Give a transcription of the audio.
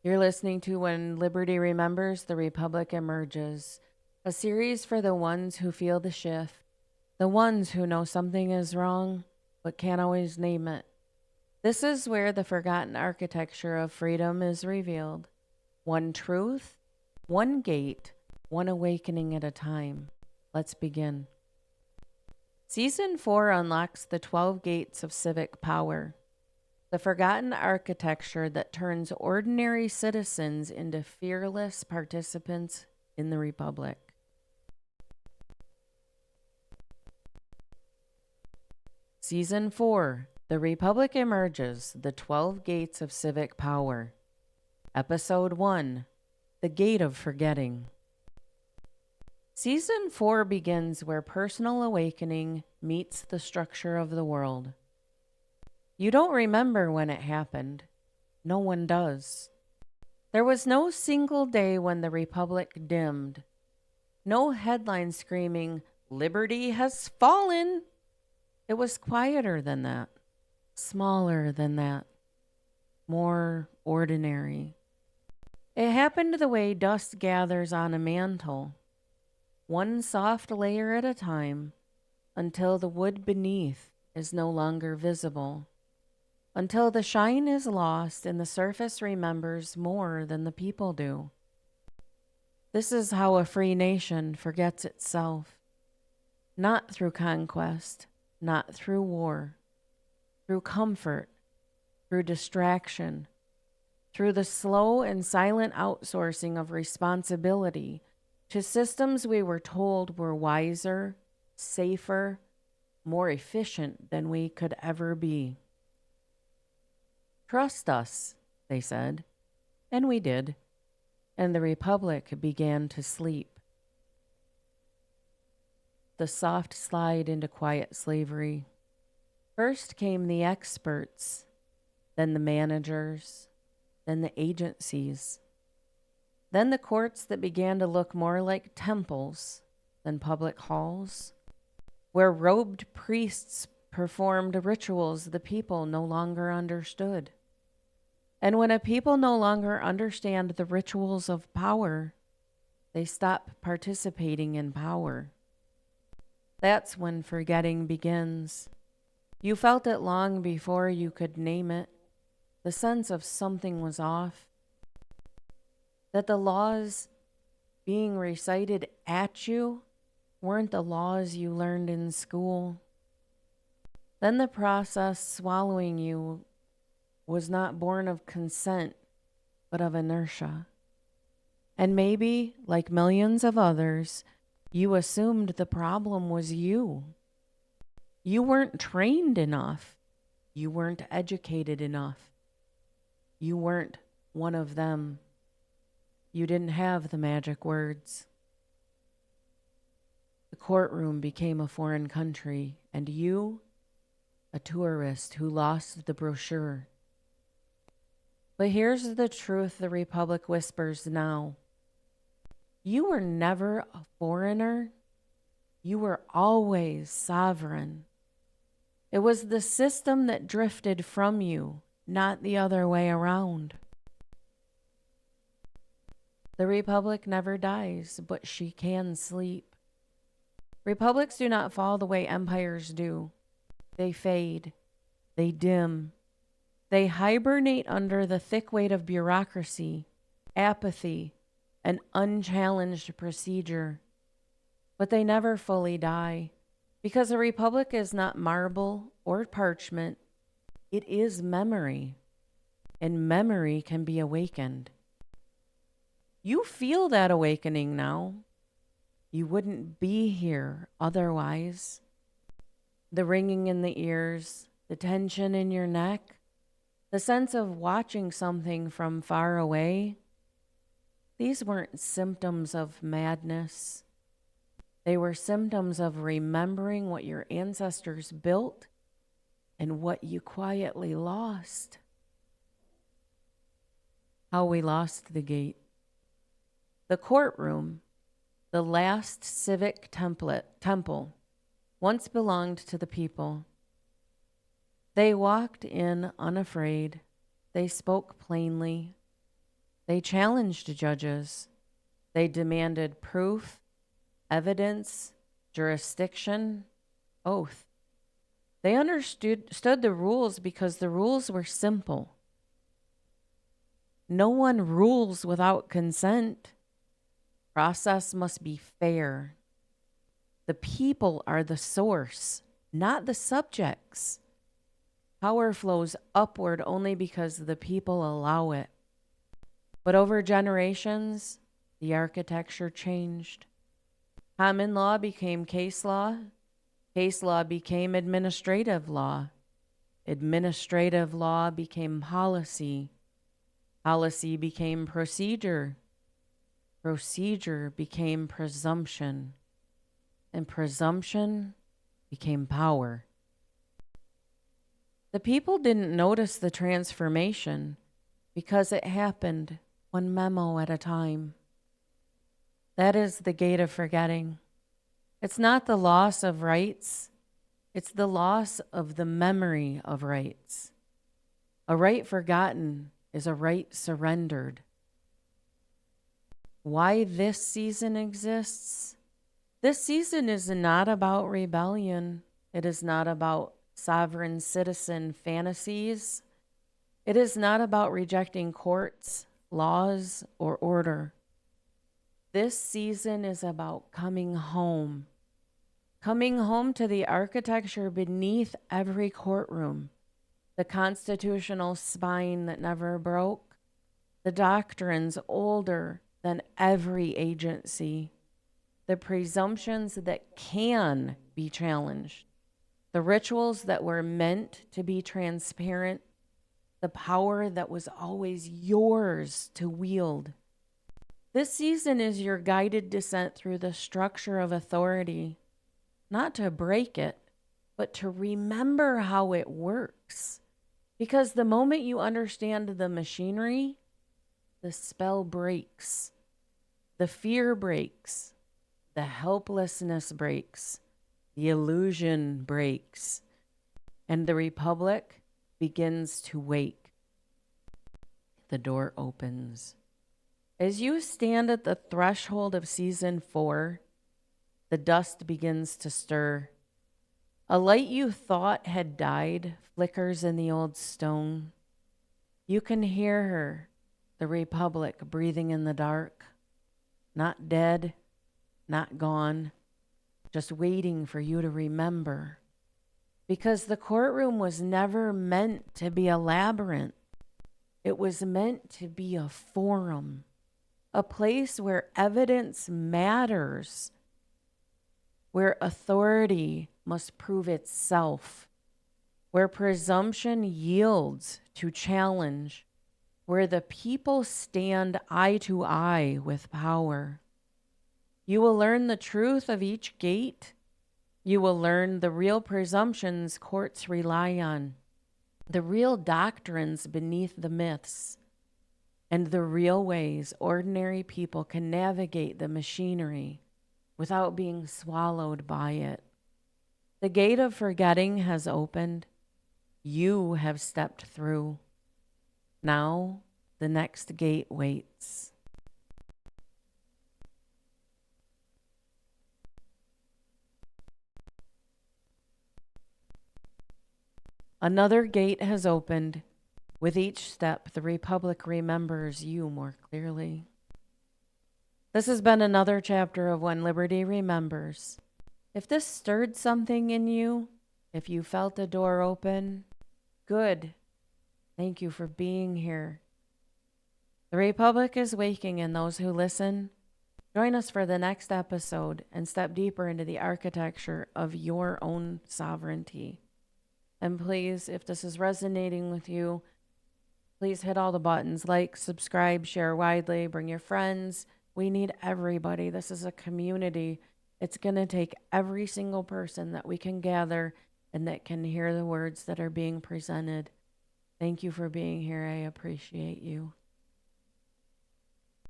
You're listening to When Liberty Remembers, the Republic Emerges, a series for the ones who feel the shift, the ones who know something is wrong but can't always name it. This is where the forgotten architecture of freedom is revealed. One truth, one gate, one awakening at a time. Let's begin. Season 4 unlocks the 12 gates of civic power, the forgotten architecture that turns ordinary citizens into fearless participants in the Republic. Season 4, The Republic Emerges, the 12 Gates of Civic Power. Episode 1, The Gate of Forgetting. Season 4 begins where personal awakening meets the structure of the world. You don't remember when it happened. No one does. There was no single day when the Republic dimmed. No headline screaming, "Liberty has fallen." It was quieter than that, smaller than that, more ordinary. It happened the way dust gathers on a mantle, one soft layer at a time, until the wood beneath is no longer visible, until the shine is lost and the surface remembers more than the people do. This is how a free nation forgets itself, not through conquest, not through war, through comfort, through distraction, through the slow and silent outsourcing of responsibility to systems we were told were wiser, safer, more efficient than we could ever be. Trust us, they said, and we did, and the Republic began to sleep. The soft slide into quiet slavery. First came the experts, then the managers, then the agencies, then the courts that began to look more like temples than public halls, where robed priests performed rituals the people no longer understood. And when a people no longer understand the rituals of power, they stop participating in power. That's when forgetting begins. You felt it long before you could name it, the sense of something was off, that the laws being recited at you weren't the laws you learned in school. Then the process swallowing you was not born of consent, but of inertia. And maybe, like millions of others, you assumed the problem was you. You weren't trained enough. You weren't educated enough. You weren't one of them. You didn't have the magic words. The courtroom became a foreign country, and you, a tourist who lost the brochure. But here's the truth the Republic whispers now. You were never a foreigner. You were always sovereign. It was the system that drifted from you, not the other way around. The Republic never dies, but she can sleep. Republics do not fall the way empires do. They fade. They dim. They hibernate under the thick weight of bureaucracy, apathy, and unchallenged procedure. But they never fully die, because a republic is not marble or parchment. It is memory, and memory can be awakened. You feel that awakening now. You wouldn't be here otherwise. The ringing in the ears, the tension in your neck, the sense of watching something from far away, these weren't symptoms of madness. They were symptoms of remembering what your ancestors built and what you quietly lost. How we lost the gate. The courtroom, the last civic temple, once belonged to the people. They walked in unafraid. They spoke plainly. They challenged judges. They demanded proof, evidence, jurisdiction, oath. They understood the rules because the rules were simple. No one rules without consent. Process must be fair. The people are the source, not the subjects. Power flows upward only because the people allow it. But over generations, the architecture changed. Common law became case law became administrative law became policy became procedure became presumption, and presumption became power. The people didn't notice the transformation because it happened one memo at a time. That is the gate of forgetting. It's not the loss of rights, it's the loss of the memory of rights. A right forgotten is a right surrendered. Why this season exists? This season is not about rebellion. It is not about sovereign citizen fantasies. It is not about rejecting courts, laws, or order. This season is about coming home to the architecture beneath every courtroom, the constitutional spine that never broke, the doctrines older than every agency, the presumptions that can be challenged, the rituals that were meant to be transparent, the power that was always yours to wield. This season is your guided descent through the structure of authority, not to break it, but to remember how it works. Because the moment you understand the machinery, the spell breaks, the fear breaks, the helplessness breaks, the illusion breaks, and the Republic begins to wake. The door opens. As you stand at the threshold of season 4, the dust begins to stir. A light you thought had died flickers in the old stone. You can hear her, the Republic, breathing in the dark. Not dead, not gone, just waiting for you to remember. Because the courtroom was never meant to be a labyrinth. It was meant to be a forum, a place where evidence matters, where authority must prove itself, where presumption yields to challenge, where the people stand eye to eye with power. You will learn the truth of each gate. You will learn the real presumptions courts rely on, the real doctrines beneath the myths, and the real ways ordinary people can navigate the machinery without being swallowed by it. The gate of forgetting has opened. You have stepped through. Now the next gate waits. Another gate has opened. With each step, the Republic remembers you more clearly. This has been another chapter of When Liberty Remembers. If this stirred something in you, if you felt a door open, good. Thank you for being here. The Republic is waking, and those who listen, join us for the next episode and step deeper into the architecture of your own sovereignty. And please, if this is resonating with you, please hit all the buttons, like, subscribe, share widely, bring your friends. We need everybody. This is a community. It's going to take every single person that we can gather and that can hear the words that are being presented. Thank you for being here. I appreciate you.